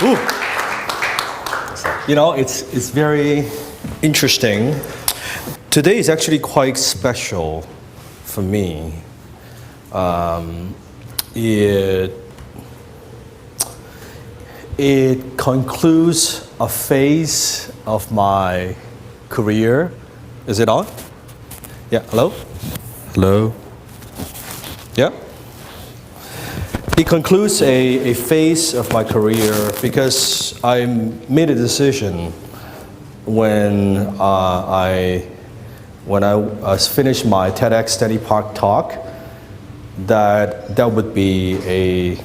Ooh. You know, it's very interesting. Today is actually quite special for me. It concludes a phase of my career. Is it on? Yeah, hello? Hello? Yeah? It concludes a phase of my career because I made a decision when I finished my TEDx Steady Park talk that would be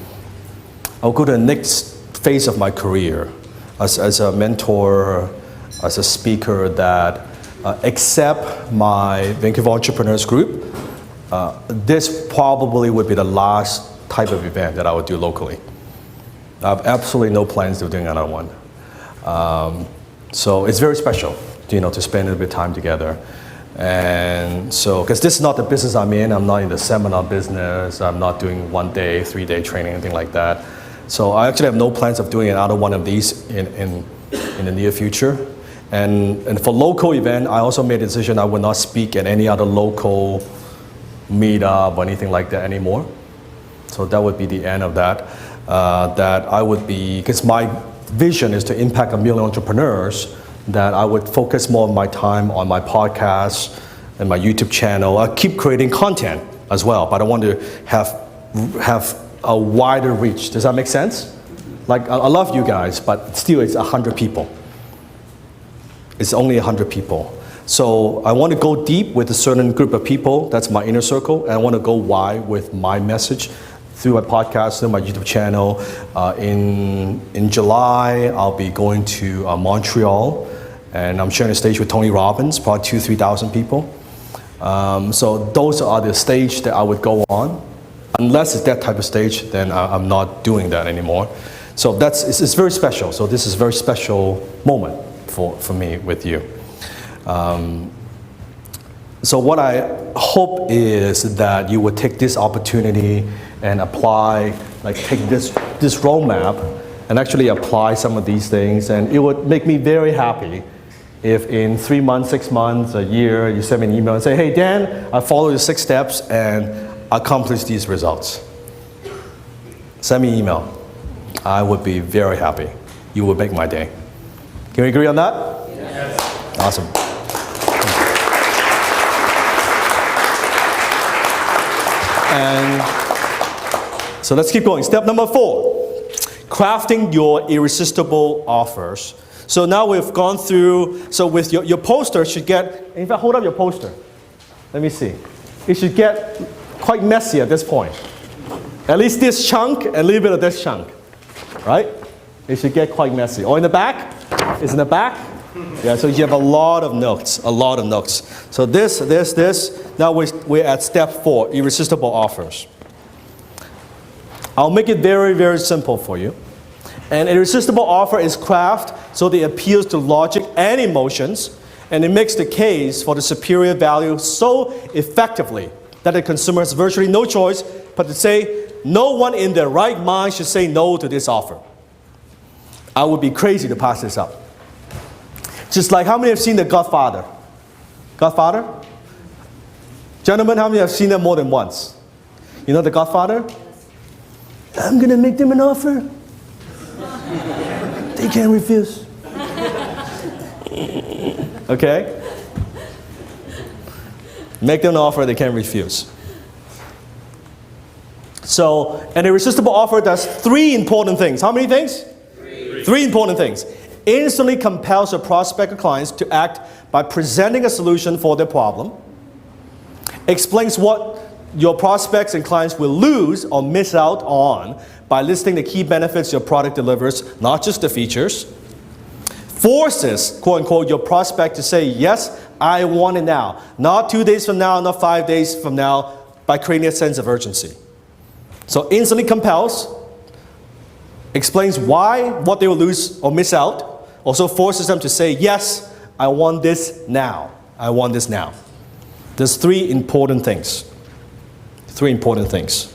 I'll go to the next phase of my career as a mentor, as a speaker that accept my Vancouver Entrepreneurs Group. This probably would be the last type of event that I would do locally. I have absolutely no plans of doing another one. So it's very special, you know, to spend a bit of time together. And so, because this is not the business I'm in, I'm not in the seminar business, I'm not doing 1 day, 3 day training, anything like that. So I actually have no plans of doing another one of these in the near future. And for local event, I also made a decision I would not speak at any other local meetup or anything like that anymore. So that would be the end of that. That I would be, because my vision is to impact 1 million entrepreneurs, that I would focus more of my time on my podcast and my YouTube channel. I keep creating content as well, but I want to have a wider reach. Does that make sense? Like, I love you guys, but still it's 100 people. It's only 100 people. So I want to go deep with a certain group of people. That's my inner circle. And I want to go wide with my message through my podcast, through my YouTube channel. In July, I'll be going to Montreal, and I'm sharing a stage with Tony Robbins, probably 2,000-3,000 people. So those are the stage that I would go on. Unless it's that type of stage, then I'm not doing that anymore. So it's very special. So this is a very special moment for me with you. So what I hope is that you would take this opportunity and apply, like take this roadmap and actually apply some of these things. And it would make me very happy if in 3 months, 6 months, a year, you send me an email and say, hey Dan, I followed the 6 steps and accomplished these results. Send me an email. I would be very happy. You would make my day. Can we agree on that? Yes. Awesome. And so let's keep going. Step number 4, crafting your irresistible offers. So now we've gone through, so with your poster should get, in fact, hold up your poster. Let me see. It should get quite messy at this point. At least this chunk and a little bit of this chunk, right? It should get quite messy. Or in the back? It's in the back? Yeah, so you have a lot of notes, So this. Now we're at step 4, irresistible offers. I'll make it very, very simple for you. An irresistible offer is crafted so that it appeals to logic and emotions, and it makes the case for the superior value so effectively that the consumer has virtually no choice but to say, no one in their right mind should say no to this offer. I would be crazy to pass this up. Just like, how many have seen The Godfather? Godfather? Gentlemen, how many have seen it more than once? You know The Godfather? I'm going to make them an offer. They can't refuse. Okay? Make them an offer they can't refuse. So, an irresistible offer does 3 important things. How many things? 3 important things. Instantly compels your prospect or clients to act by presenting a solution for their problem. Explains what your prospects and clients will lose or miss out on by listing the key benefits your product delivers, not just the features. Forces, quote unquote, your prospect to say, yes, I want it now. Not 2 days from now, not 5 days from now, by creating a sense of urgency. So instantly compels, explains why, what they will lose or miss out, also forces them to say, yes, I want this now. I want this now. There's 3 important things. 3 important things.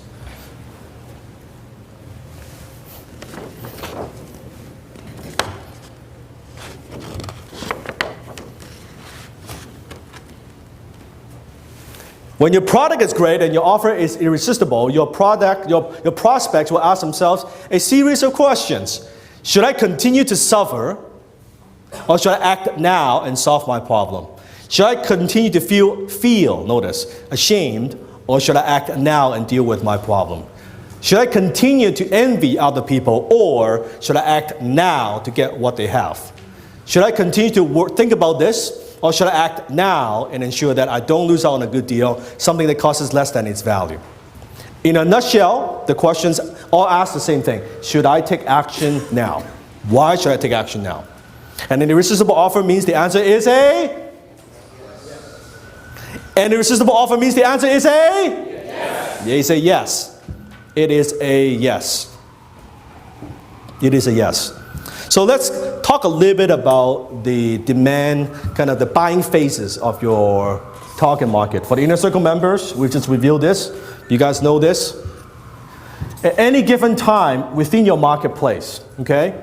When your product is great and your offer is irresistible, your prospects will ask themselves a series of questions. Should I continue to suffer, or should I act now and solve my problem? Should I continue to feel, notice, ashamed, or should I act now and deal with my problem? Should I continue to envy other people, or should I act now to get what they have? Should I continue to think about this, or should I act now and ensure that I don't lose out on a good deal, something that costs less than its value? In a nutshell, the questions all ask the same thing. Should I take action now? Why should I take action now? And an irresistible offer means the answer is a? An irresistible offer means the answer is a? Yes. It's a yes. It is a yes. It is a yes. So let's talk a little bit about the demand, kind of the buying phases of your target market. For the Inner Circle members, we just revealed this. You guys know this. At any given time within your marketplace, okay,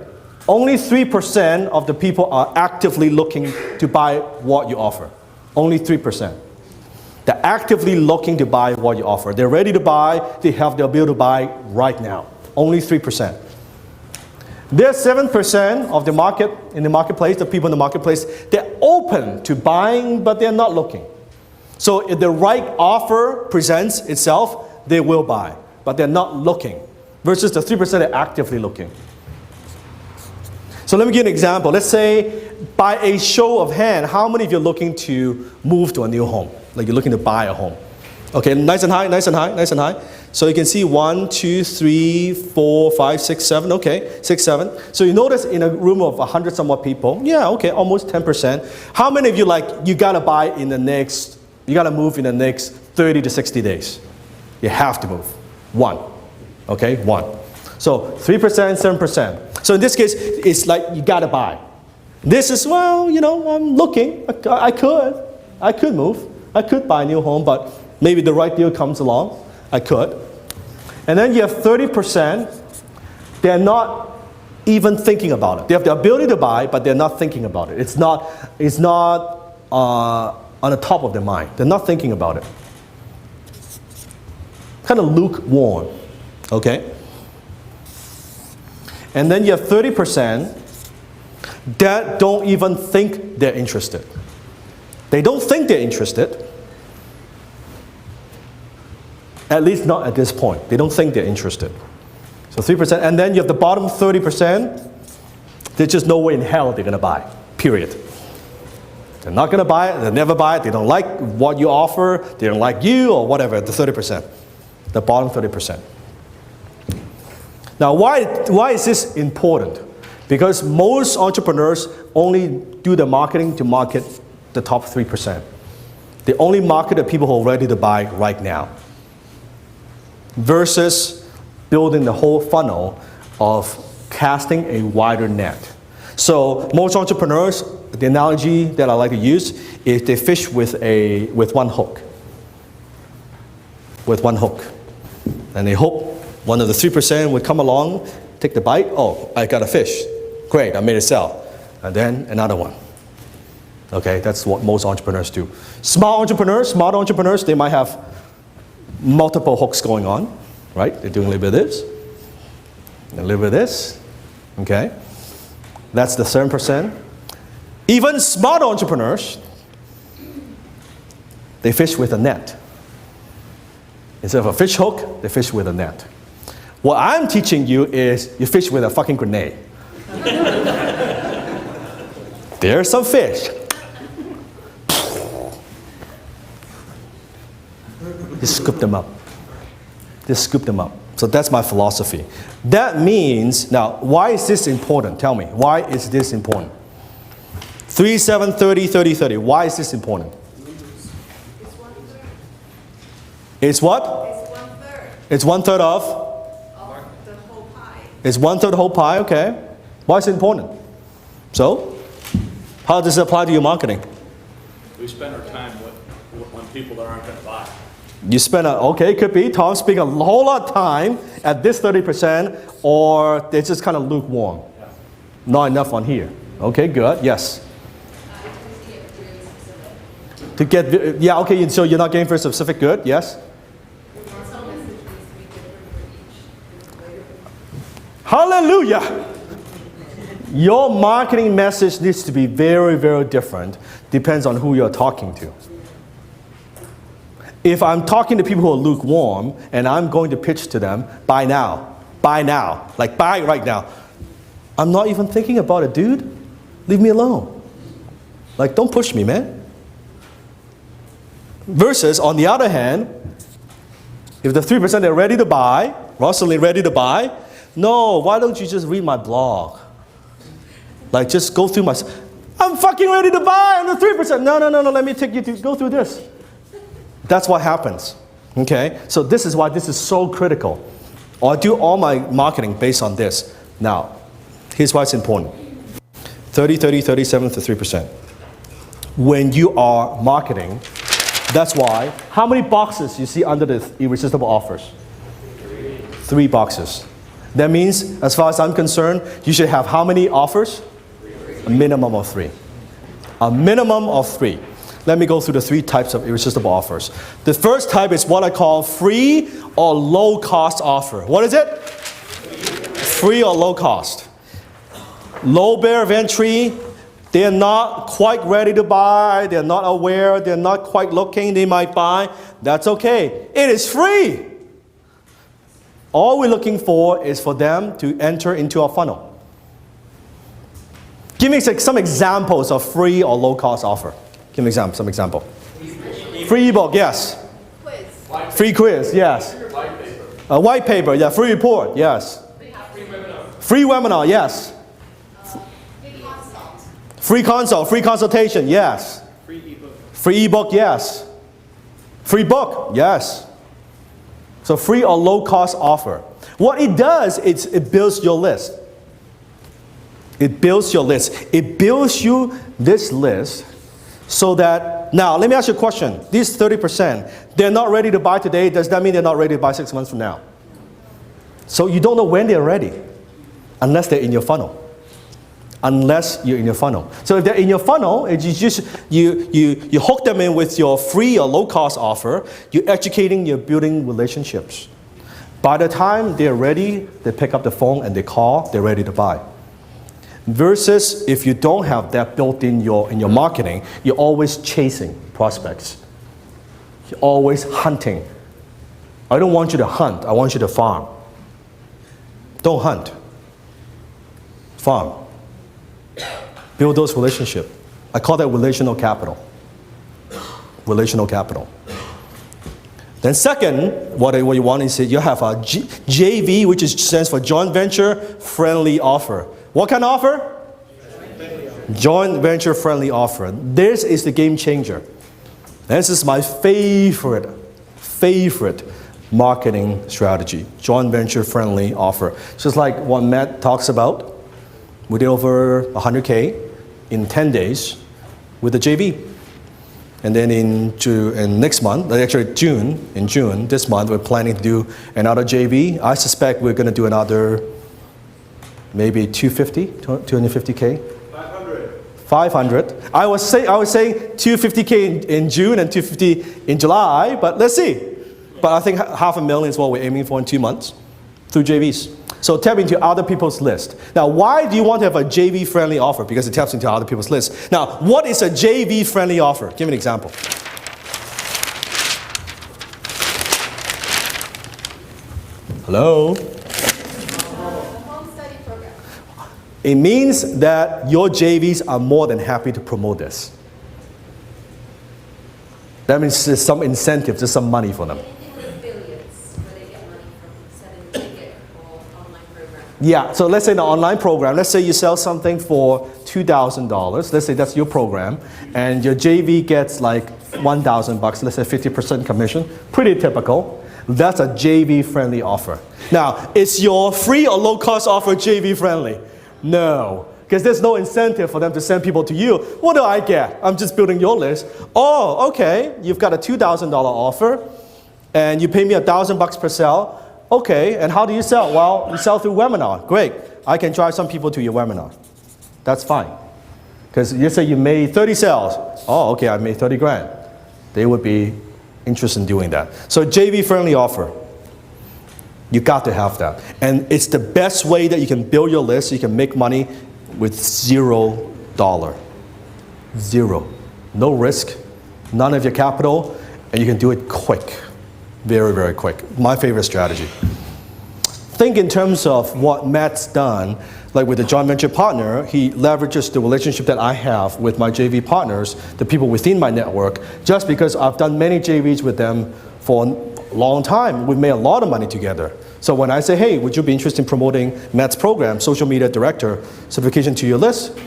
only 3% of the people are actively looking to buy what you offer. Only 3%. They're actively looking to buy what you offer. They're ready to buy. They have the ability to buy right now. Only 3%. There's 7% of the market, in the marketplace, the people in the marketplace, they're open to buying, but they're not looking. So if the right offer presents itself, they will buy, but they're not looking. Versus the 3% that are actively looking. So let me give you an example. Let's say, by a show of hand, how many of you are looking to move to a new home? Like you're looking to buy a home. Okay, nice and high, nice and high, nice and high. So you can see 1, 2, 3, 4, 5, 6, 7, okay, 6, 7. So you notice in a room of 100 somewhat people, yeah, okay, almost 10%. How many of you you gotta buy in the next, you gotta move in the next 30 to 60 days? You have to move. 1, okay, 1. So 3%, 7%. So in this case, it's like you gotta buy. This is, well, you know, I'm looking, I could move. I could buy a new home, but maybe the right deal comes along. I could. And then you have 30%, they're not even thinking about it. They have the ability to buy, but they're not thinking about it. It's not on the top of their mind. They're not thinking about it. Kind of lukewarm, okay? And then you have 30% that don't even think they're interested. They don't think they're interested. At least not at this point. They don't think they're interested. So 3%. And then you have the bottom 30%. There's just no way in hell they're going to buy. Period. They're not going to buy it. They'll never buy it. They don't like what you offer. They don't like you or whatever. The 30%. The bottom 30%. Now why is this important? Because most entrepreneurs only do the marketing to market the top 3%. They only market the people who are ready to buy right now. Versus building the whole funnel of casting a wider net. So most entrepreneurs, the analogy that I like to use is they fish with one hook. With one hook. And they hope one of the 3% would come along, take the bite. Oh, I got a fish. Great, I made it sell. And then another one. Okay, that's what most entrepreneurs do. Smart entrepreneurs, they might have multiple hooks going on, right? They're doing a little bit of this, a little bit of this, okay? That's the 7%. Even smart entrepreneurs, they fish with a net. Instead of a fish hook, they fish with a net. What I'm teaching you is you fish with a fucking grenade. There's some fish. Just scoop them up. Just scoop them up. So that's my philosophy. That means, now, why is this important? Tell me, why is this important? 3, 7, 30, 30, 30. Why is this important? It's what? It's 1/3 of the whole pie. It's 1/3 of the whole pie, okay. Why is it important? So, how does it apply to your marketing? We spend our time on people that aren't going to buy. You spend, okay, it could be, Tom spending a whole lot of time at this 30%, or they're just kind of lukewarm. Yeah. Not enough on here. Okay, good, yes. To To get, yeah, okay, so you're not getting for a specific good, yes? Hallelujah! Your marketing message needs to be very, very different. Depends on who you're talking to. If I'm talking to people who are lukewarm and I'm going to pitch to them, buy now, like buy right now. I'm not even thinking about it, dude. Leave me alone. Like, don't push me, man. Versus, on the other hand, if the 3% are ready to buy, Rosalind ready to buy, no, why don't you just read my blog? Like, just go through my, I'm fucking ready to buy, I'm the 3%. No, let me take you to go through this. That's what happens, okay? So this is why this is so critical. I do all my marketing based on this. Now, here's why it's important. 30, 30, 37 to 3%. When you are marketing, that's why, how many boxes you see under the irresistible offers? 3 boxes. That means, as far as I'm concerned, you should have how many offers? A minimum of 3. A minimum of 3. Let me go through the 3 types of irresistible offers. The first type is what I call free or low cost offer. What is it? Free or low cost. Low barrier of entry. They're not quite ready to buy. They're not aware. They're not quite looking. They might buy. That's okay. It is free. All we're looking for is for them to enter into our funnel. Give me some examples of free or low cost offer. Give me some example. Free ebook, yes. Quiz. Free quiz, yes. A white paper, yeah. Free report, yes. Free webinar, yes. Free consult, free consultation, yes. Free ebook, yes. Free book, yes. So free or low cost offer. What it does is it builds your list. It builds your list. It builds you this list so that, now let me ask you a question. These 30%, they're not ready to buy today. Does that mean they're not ready to buy 6 months from now? So you don't know when they're ready unless they're in your funnel. Unless you're in your funnel. So if they're in your funnel, you hook them in with your free or low cost offer, you're educating, you're building relationships. By the time they're ready, they pick up the phone and they call, they're ready to buy. Versus if you don't have that built in your marketing, you're always chasing prospects. You're always hunting. I don't want you to hunt, I want you to farm. Don't hunt. Farm. Build those relationships. I call that relational capital. Relational capital. Then second, what you want is you have a JV, which stands for Joint Venture Friendly Offer. What kind of offer? Joint Venture Friendly Offer. This is the game changer. This is my favorite marketing strategy. Joint Venture Friendly Offer. Just like what Matt talks about. We did over 100K in 10 days with the JV. And then in next month, actually in June, this month, we're planning to do another JV. I suspect we're going to do another maybe 250K? 500. I was saying 250K in June and 250 in July, but let's see. But I think $500,000 is what we're aiming for in 2 months through JVs. So tap into other people's list. Now, why do you want to have a JV-friendly offer? Because it taps into other people's list. Now, what is a JV-friendly offer? Give me an example. Hello? Home study program. It means that your JVs are more than happy to promote this. That means there's some incentive, there's some money for them. Yeah, so let's say in an online program, let's say you sell something for $2,000. Let's say that's your program, and your JV gets like $1,000. Let's say 50% commission. Pretty typical. That's a JV-friendly offer. Now, is your free or low-cost offer JV-friendly? No, because there's no incentive for them to send people to you. What do I get? I'm just building your list. Oh, okay, you've got a $2,000 offer, and you pay me $1,000 per sell. Okay, and how do you sell? Well, you sell through webinar. Great. I can drive some people to your webinar. That's fine. Because you say you made 30 sales. Oh, okay, I made 30 grand. they would be interested in doing that. So JV-friendly offer. You got to have that. And it's the best way that you can build your list, you can make money with $0. Zero. No risk, none of your capital, and you can do it quick. Very, very quick. My favorite strategy. Think in terms of what Matt's done, like with the joint venture partner, he leverages the relationship that I have with my JV partners, the people within my network, just because I've done many JVs with them for a long time. We've made a lot of money together. So when I say, hey, would you be interested in promoting Matt's program, social media director certification to your list?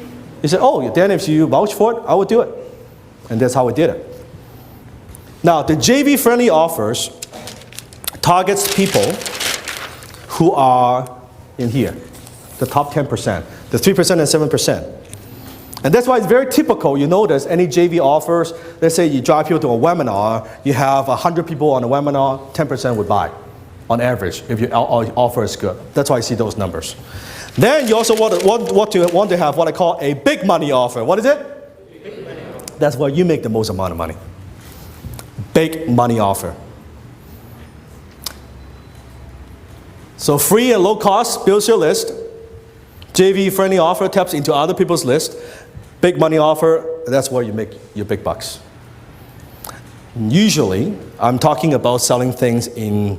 He said, oh, Dan, if you vouch for it, I would do it. And that's how we did it. Now, the JV-friendly offers targets people who are in here, the top 10%, the 3% and 7%. And that's why it's very typical. You notice any JV offers, let's say you drive people to a webinar, you have 100 people on a webinar, 10% would buy on average if your offer is good. That's why I see those numbers. Then you also want to have what I call a big money offer. What is it? Big money. That's where you make the most amount of money. Big money offer. So free and low cost builds your list. JV friendly offer taps into other people's list. Big money offer, that's where you make your big bucks. Usually, I'm talking about selling things in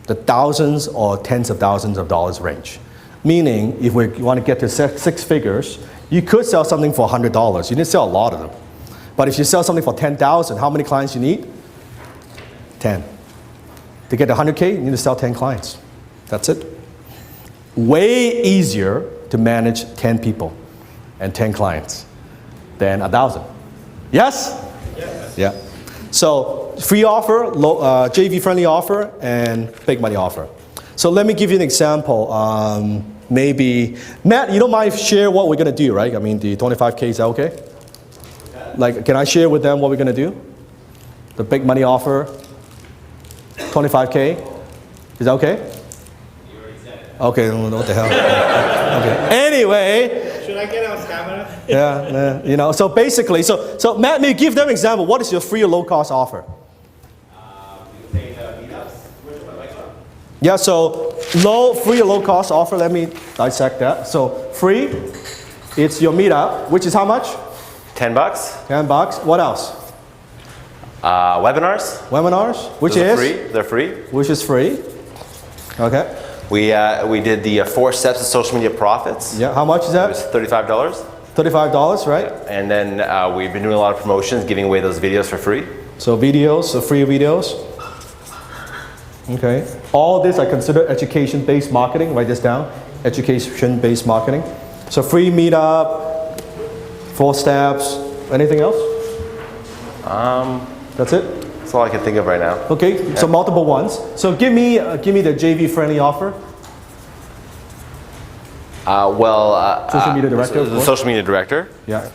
the thousands or tens of thousands of dollars range. Meaning, if we want to get to six figures, you could sell something for $100. You need to sell a lot of them. But if you sell something for $10,000, how many clients you need? 10. To get to 100K, you need to sell 10 clients. That's it. Way easier to manage 10 people and 10 clients than 1,000. Yes? Yes. Yeah. So free offer, JV-friendly offer, and big money offer. So let me give you an example. Maybe, Matt, you don't mind share what we're going to do, right? I mean, the 25K, is that okay? Yeah. Like, can I share with them what we're going to do? The big money offer, 25K, is that okay? You already said it. Okay, what the hell? Okay. Anyway. Should I get on camera? Yeah, you know, so basically, so Matt, may give them an example. What is your free or low cost offer? You take the meetups. Which one? Which one? Yeah, so free or low cost offer, let me dissect that. So free, it's your meetup, which is how much? $10. $10. What else? Webinars. Webinars, which Those is? are free. They're free. Which is free. Okay. We did the 4 steps of social media profits. Yeah, how much is It that? was $35. $35, right? And then we've been doing a lot of promotions, giving away those videos for free. So videos, so free videos. Okay. All this I consider education-based marketing. Write this down. Education-based marketing. So free meetup, 4 steps. Anything else? That's it? That's all I can think of right now. Okay, yeah. So multiple ones. So give me the JV-friendly offer. Social media director. The social media director. Yeah.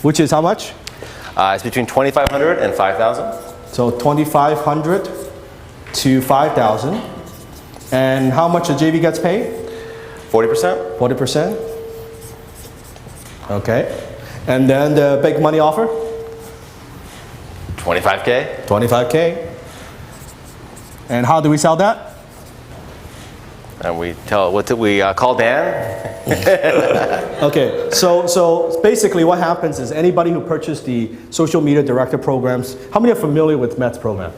Which is how much? It's between $2,500 and $5,000. So $2,500 to $5,000. And how much the JV gets paid? 40%. 40%. Okay. And then the big money offer? 25K. 25K. And how do we sell that? And we call Dan. Okay, so basically what happens is anybody who purchased the social media director programs, how many are familiar with Matt's program?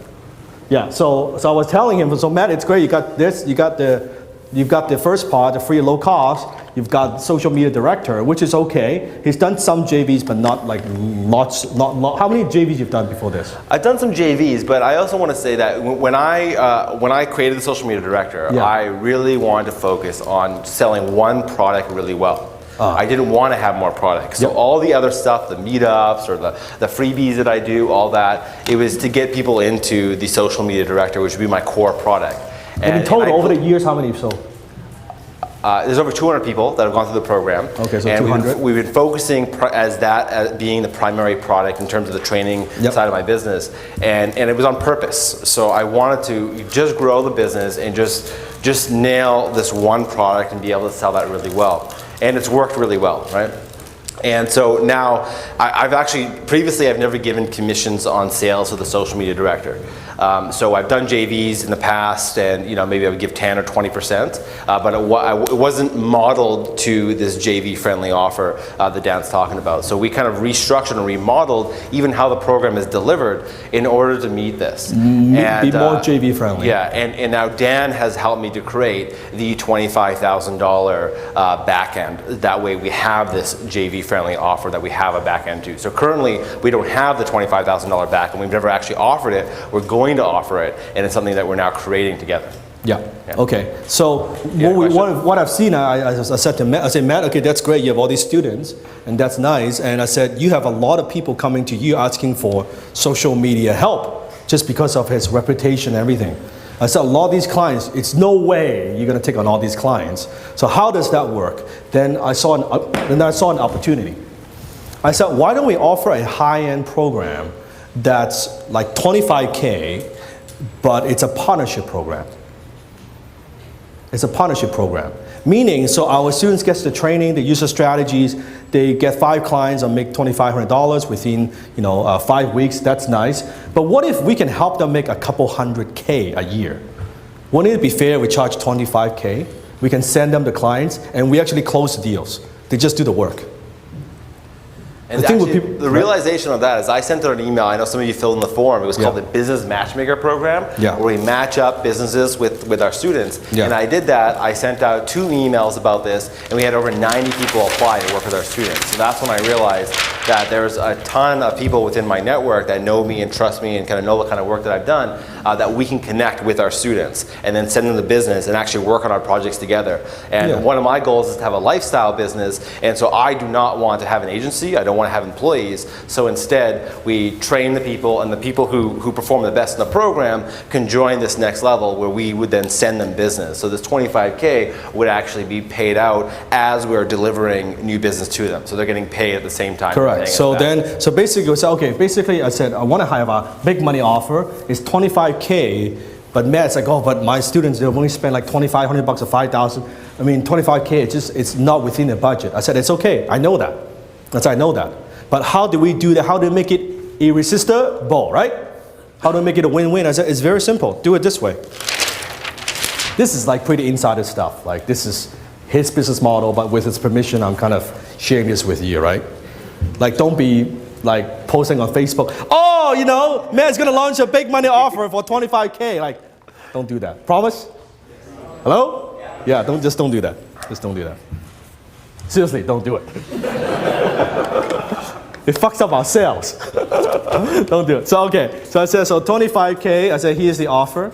Yeah, so I was telling him, so Matt, it's great, you got this, you've got the first part, the free low cost, you've got social media director, which is okay. He's done some JVs, but not like lots, how many JVs you've done before this? I've done some JVs, but I also want to say that when I created the social media director, yeah. I really wanted to focus on selling one product really well. I didn't want to have more products. So yep. all the other stuff, the meetups or the freebies that I do, all that, it was to get people into the social media director, which would be my core product. And in total, over the years, how many you've sold? There's over 200 people that have gone through the program. Okay, so and 200. We've been focusing as being the primary product in terms of the training yep. side of my business. And it was on purpose. So I wanted to just grow the business and just nail this one product and be able to sell that really well. And it's worked really well, right? And so now, I've actually, previously I've never given commissions on sales to the social media director. So I've done JVs in the past, and maybe I would give 10 or 20%, but it wasn't modeled to this JV-friendly offer that Dan's talking about. So we kind of restructured and remodeled even how the program is delivered in order to meet this. Be more JV-friendly. Yeah, and now Dan has helped me to create the $25,000 back end. That way we have this JV-friendly offer that we have a back end to. So currently we don't have the $25,000 back end. We've never actually offered it. We're going to offer it, and it's something that we're now creating together. Yeah. Okay. So what I've seen, I said to Matt, okay, that's great. You have all these students, and that's nice. And I said, you have a lot of people coming to you asking for social media help just because of his reputation and everything. I said, a lot of these clients, it's no way you're going to take on all these clients. So how does that work? Then I saw an opportunity. I said, why don't we offer a high-end program that's like $25K, but it's a partnership program. It's a partnership program. Meaning, so our students get the training, the user strategies, they get 5 clients and make $2,500 within 5 weeks. That's nice. But what if we can help them make a couple $100K a year? Wouldn't it be fair we charge $25K? We can send them the clients, and we actually close the deals. They just do the work. And the realization of that is I sent out an email. I know some of you filled in the form. It was called the Business Matchmaker Program, where we match up businesses with our students. And I did that. I sent out 2 emails about this, and we had over 90 people apply to work with our students. So that's when I realized that there's a ton of people within my network that know me and trust me and kind of know the kind of work that I've done, that we can connect with our students and then send them the business and actually work on our projects together. And one of my goals is to have a lifestyle business, and so I do not want to have an agency. I don't want to have employees. So instead, we train the people, and the people who perform the best in the program can join this next level where we would then send them business. So this $25K would actually be paid out as we're delivering new business to them. So they're getting paid at the same time. Correct. So basically, we said, okay, basically I said, I want to have a big money offer. It's $25K, but Matt's like, oh, but my students, they'll only spend like $2,500 or $5,000. I mean, $25K, it's not within the budget. I said, it's okay, I know that. I know that. But how do we do that? How do we make it irresistible, right? How do we make it a win-win? I said, it's very simple. Do it this way. This is like pretty insider stuff. Like, this is his business model, but with his permission, I'm kind of sharing this with you, right? Like, don't be like posting on Facebook, oh, Matt's gonna launch a big money offer for $25K. Like, don't do that. Promise? Hello? Yeah, don't do that. Just don't do that. Seriously, don't do it. It fucks up our sales. Don't do it. So, okay. So I said, so $25K, I said, here's the offer.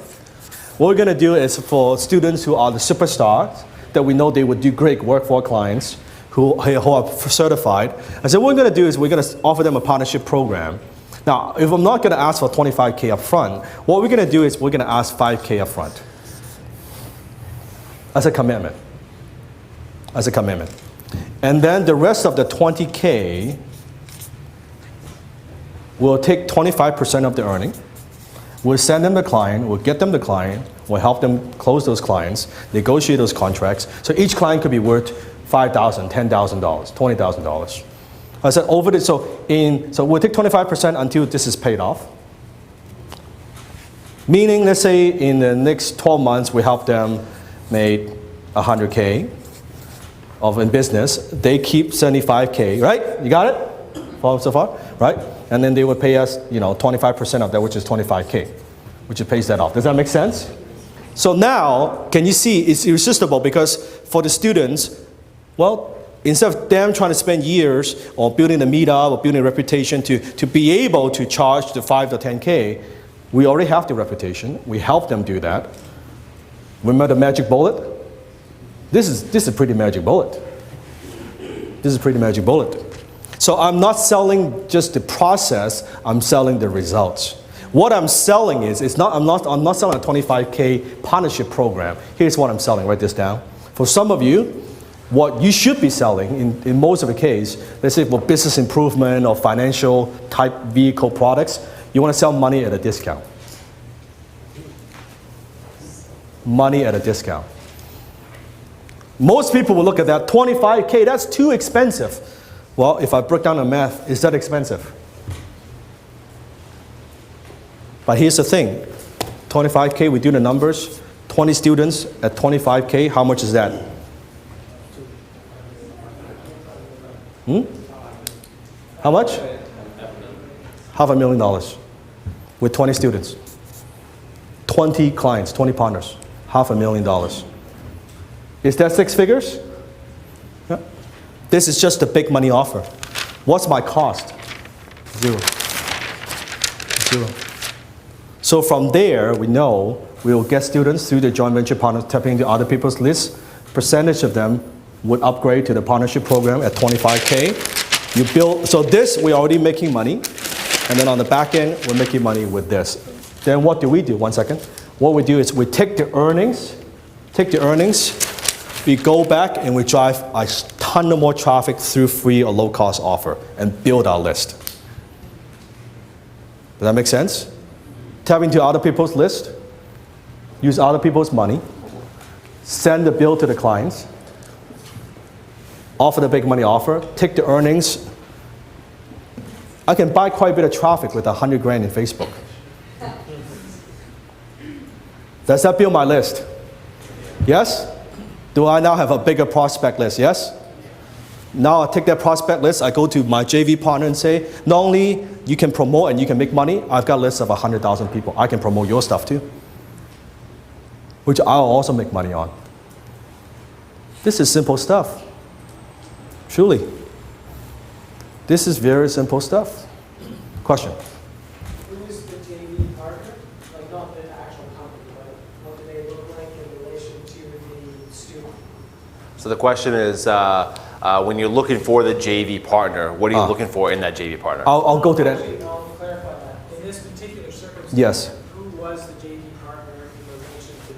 What we're gonna do is for students who are the superstars, that we know they would do great work for our clients, who are certified. I said, what we're gonna do is we're gonna offer them a partnership program. Now, if I'm not gonna ask for $25K up front, what we're gonna do is we're gonna ask $5K up front. As a commitment. As a commitment. And then the rest of the $20K, we'll take 25% of the earning. We'll send them the client, we'll get them the client, we'll help them close those clients, negotiate those contracts. So each client could be worth $5,000, $10,000, $20,000. I said over the, so we'll take 25% until this is paid off. Meaning, let's say in the next 12 months, we help them make $100K in business. They keep $75K, right? You got it? Follow so far, right? And then they would pay us, 25% of that, which is $25K, which pays that off. Does that make sense? So now, can you see it's irresistible because for the students, well, instead of them trying to spend years or building a meetup or building a reputation to be able to charge the 5 to 10K, we already have the reputation. We help them do that. Remember the magic bullet? This is a pretty magic bullet. This is a pretty magic bullet. So I'm not selling just the process, I'm selling the results. What I'm selling I'm not selling a 25K partnership program. Here's what I'm selling, write this down. For some of you, what you should be selling in most of the case, let's say for business improvement or financial type vehicle products, you want to sell money at a discount. Money at a discount. Most people will look at that, 25K, that's too expensive. Well, if I break down the math, is that expensive? But here's the thing, 25K, we do the numbers, 20 students at 25K, how much is that? How much? $500,000 with 20 students. 20 clients, 20 partners, $500,000. Is that 6 figures? Yeah. This is just a big money offer. What's my cost? Zero. So from there, we know we will get students through the joint venture partners tapping into other people's lists. Percentage of them would upgrade to the partnership program at 25K. You build, so this, we're already making money. And then on the back end, we're making money with this. Then what do? 1 second. What we do is we take the earnings, we go back and we drive a ton of more traffic through free or low cost offer and build our list. Does that make sense? Tap into other people's list, use other people's money, send the bill to the clients, offer the big money offer, take the earnings. I can buy quite a bit of traffic with 100 grand in Facebook. Does that build my list? Yes? Do I now have a bigger prospect list? Yes? Now I take that prospect list, I go to my JV partner and say, not only you can promote and you can make money, I've got a list of 100,000 people. I can promote your stuff too, which I'll also make money on. This is simple stuff. Truly. This is very simple stuff. Question? Who is the JV partner? Like not the actual company, but what do they look like in relation to the student? So the question is, when you're looking for the JV partner, what are you looking for in that JV partner? I'll go to that. Actually, I'll clarify that. In this particular circumstance, Yes. who was the JV partner in relation to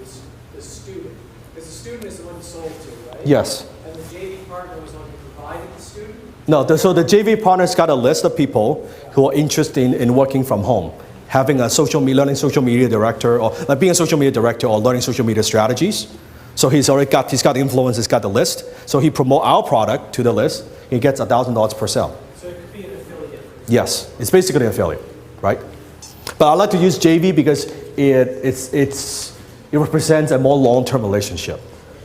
the student? Because the student is the one sold to, right? Yes. And the JV partner was the one who provided the student? No, so the JV partner's got a list of people who are interested in working from home, having a learning social media director, or like being a social media director or learning social media strategies. So he's got influence, he's got the list. So he promote our product to the list. He gets $1,000 per sale. So it could be an affiliate. Yes, it's basically an affiliate, right? But I like to use JV because it represents a more long-term relationship.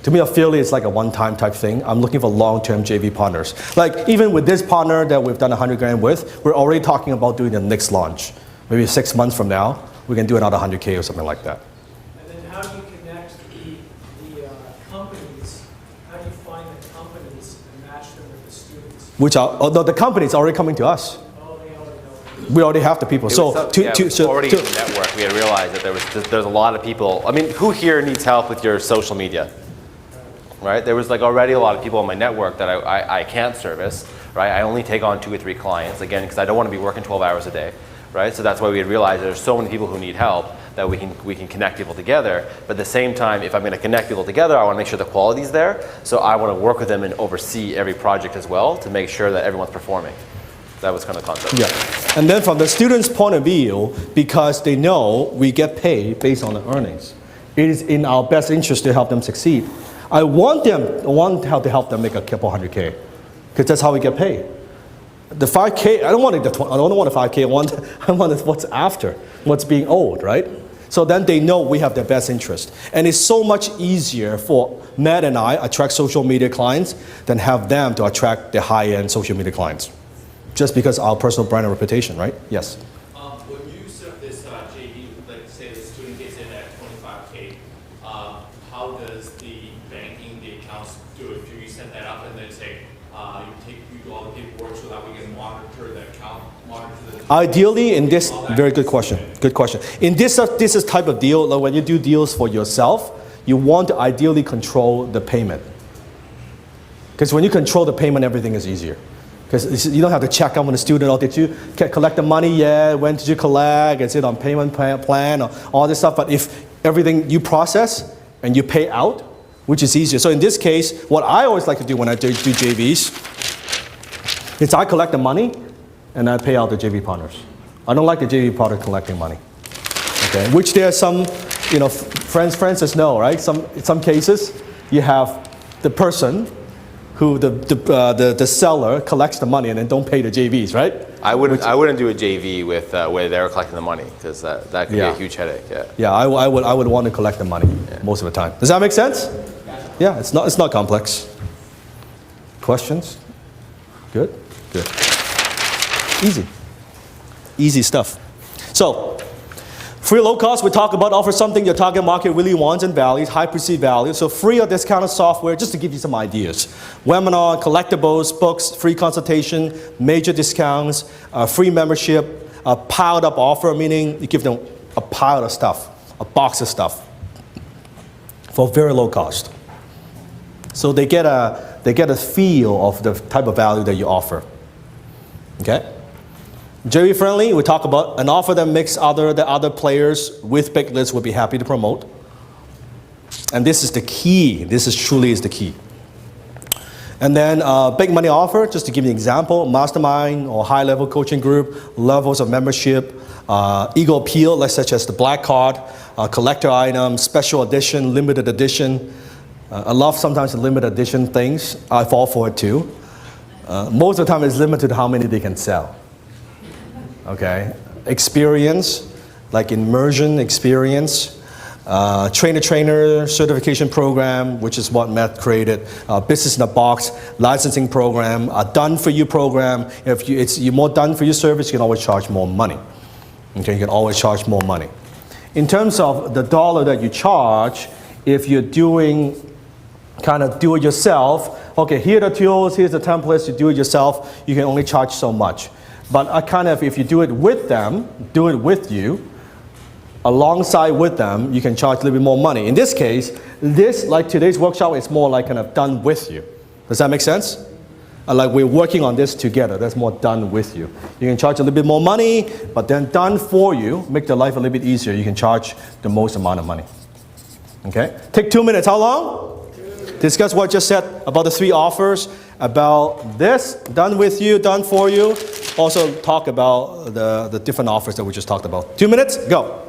To me, affiliate is like a one-time type thing. I'm looking for long-term JV partners. Like even with this partner that we've done 100 grand with, we're already talking about doing the next launch. Maybe 6 months from now, we can do another 100K or something like that. And then how do you connect the companies? How do you find the companies and match them with the students? Which are, although the company's already coming to us. Oh, they already know. We already have the people. So already in the network, we had realized that there's a lot of people. I mean, who here needs help with your social media? Right? There was like already a lot of people in my network that I can't service, right? I only take on 2 or 3 clients, again, because I don't want to be working 12 hours a day, right? So that's why we had realized there's so many people who need help that we can connect people together. But at the same time, if I'm going to connect people together, I want to make sure the quality's there. So I want to work with them and oversee every project as well to make sure that everyone's performing. That was kind of the concept. Yeah. And then from the student's point of view, because they know we get paid based on the earnings, it is in our best interest to help them succeed. I want to help them make a couple 100K, because that's how we get paid. The 5K, I don't want a 5K. I want what's after, what's being owed, right? So then they know we have their best interest, and it's so much easier for Matt and I attract social media clients than have them to attract the high-end social media clients, just because our personal brand and reputation, right? Yes. When you set up this JV, like say the student gets in at 25K, how does the banking, the accounts do it? Do you set that up and then say, you do all the paperwork so that we can monitor the account, monitor the... Ideally, in this, very good question, good question. In this is type of deal, like when you do deals for yourself, you want to ideally control the payment. Because when you control the payment, everything is easier. Because you don't have to check out with the student, or did you collect the money yet? When did you collect? Is it on payment plan or all this stuff? But if everything you process and you pay out, which is easier. So in this case, what I always like to do when I do JVs is I collect the money and I pay out the JV partners. I don't like the JV partner collecting money. Okay, which there are some, friends know, right? In some cases, you have the person who the seller collects the money and then don't pay the JVs, right? I wouldn't do a JV with where they're collecting the money, because that could be a huge headache. Yeah, I would want to collect the money most of the time. Does that make sense? Yeah, it's not complex. Questions? Good? Good. Easy stuff. So, free low cost, we talk about offer something your target market really wants and values, high perceived value. So free or discounted software, just to give you some ideas. Webinar, collectibles, books, free consultation, major discounts, free membership, a piled up offer, meaning you give them a pile of stuff, a box of stuff for very low cost. So they get a feel of the type of value that you offer. Okay? Very friendly, we talk about an offer that makes the other players with big lists would be happy to promote. And this is the key. This is truly the key. And then big money offer, just to give you an example, mastermind or high level coaching group, levels of membership, ego appeal, such as the black card, collector item, special edition, limited edition. I love sometimes the limited edition things. I fall for it too. Most of the time it's limited to how many they can sell. Okay, experience, like immersion experience, trainer certification program, which is what Matt created, business in a box, licensing program, a done for you program. If you're more done for your service, you can always charge more money. Okay, you can always charge more money. In terms of the dollar that you charge, if you're doing kind of do it yourself, okay, here are the tools, here's the templates, you do it yourself, you can only charge so much. But if you do it with them, do it with you, alongside with them, you can charge a little bit more money. In this case, like today's workshop, is more like kind of done with you. Does that make sense? Like we're working on this together, that's more done with you. You can charge a little bit more money, but then done for you, make the life a little bit easier. You can charge the most amount of money. Okay? Take 2 minutes, how long? Discuss what I just said about the 3 offers, about this, done with you, done for you. Also talk about the different offers that we just talked about. 2 minutes, go.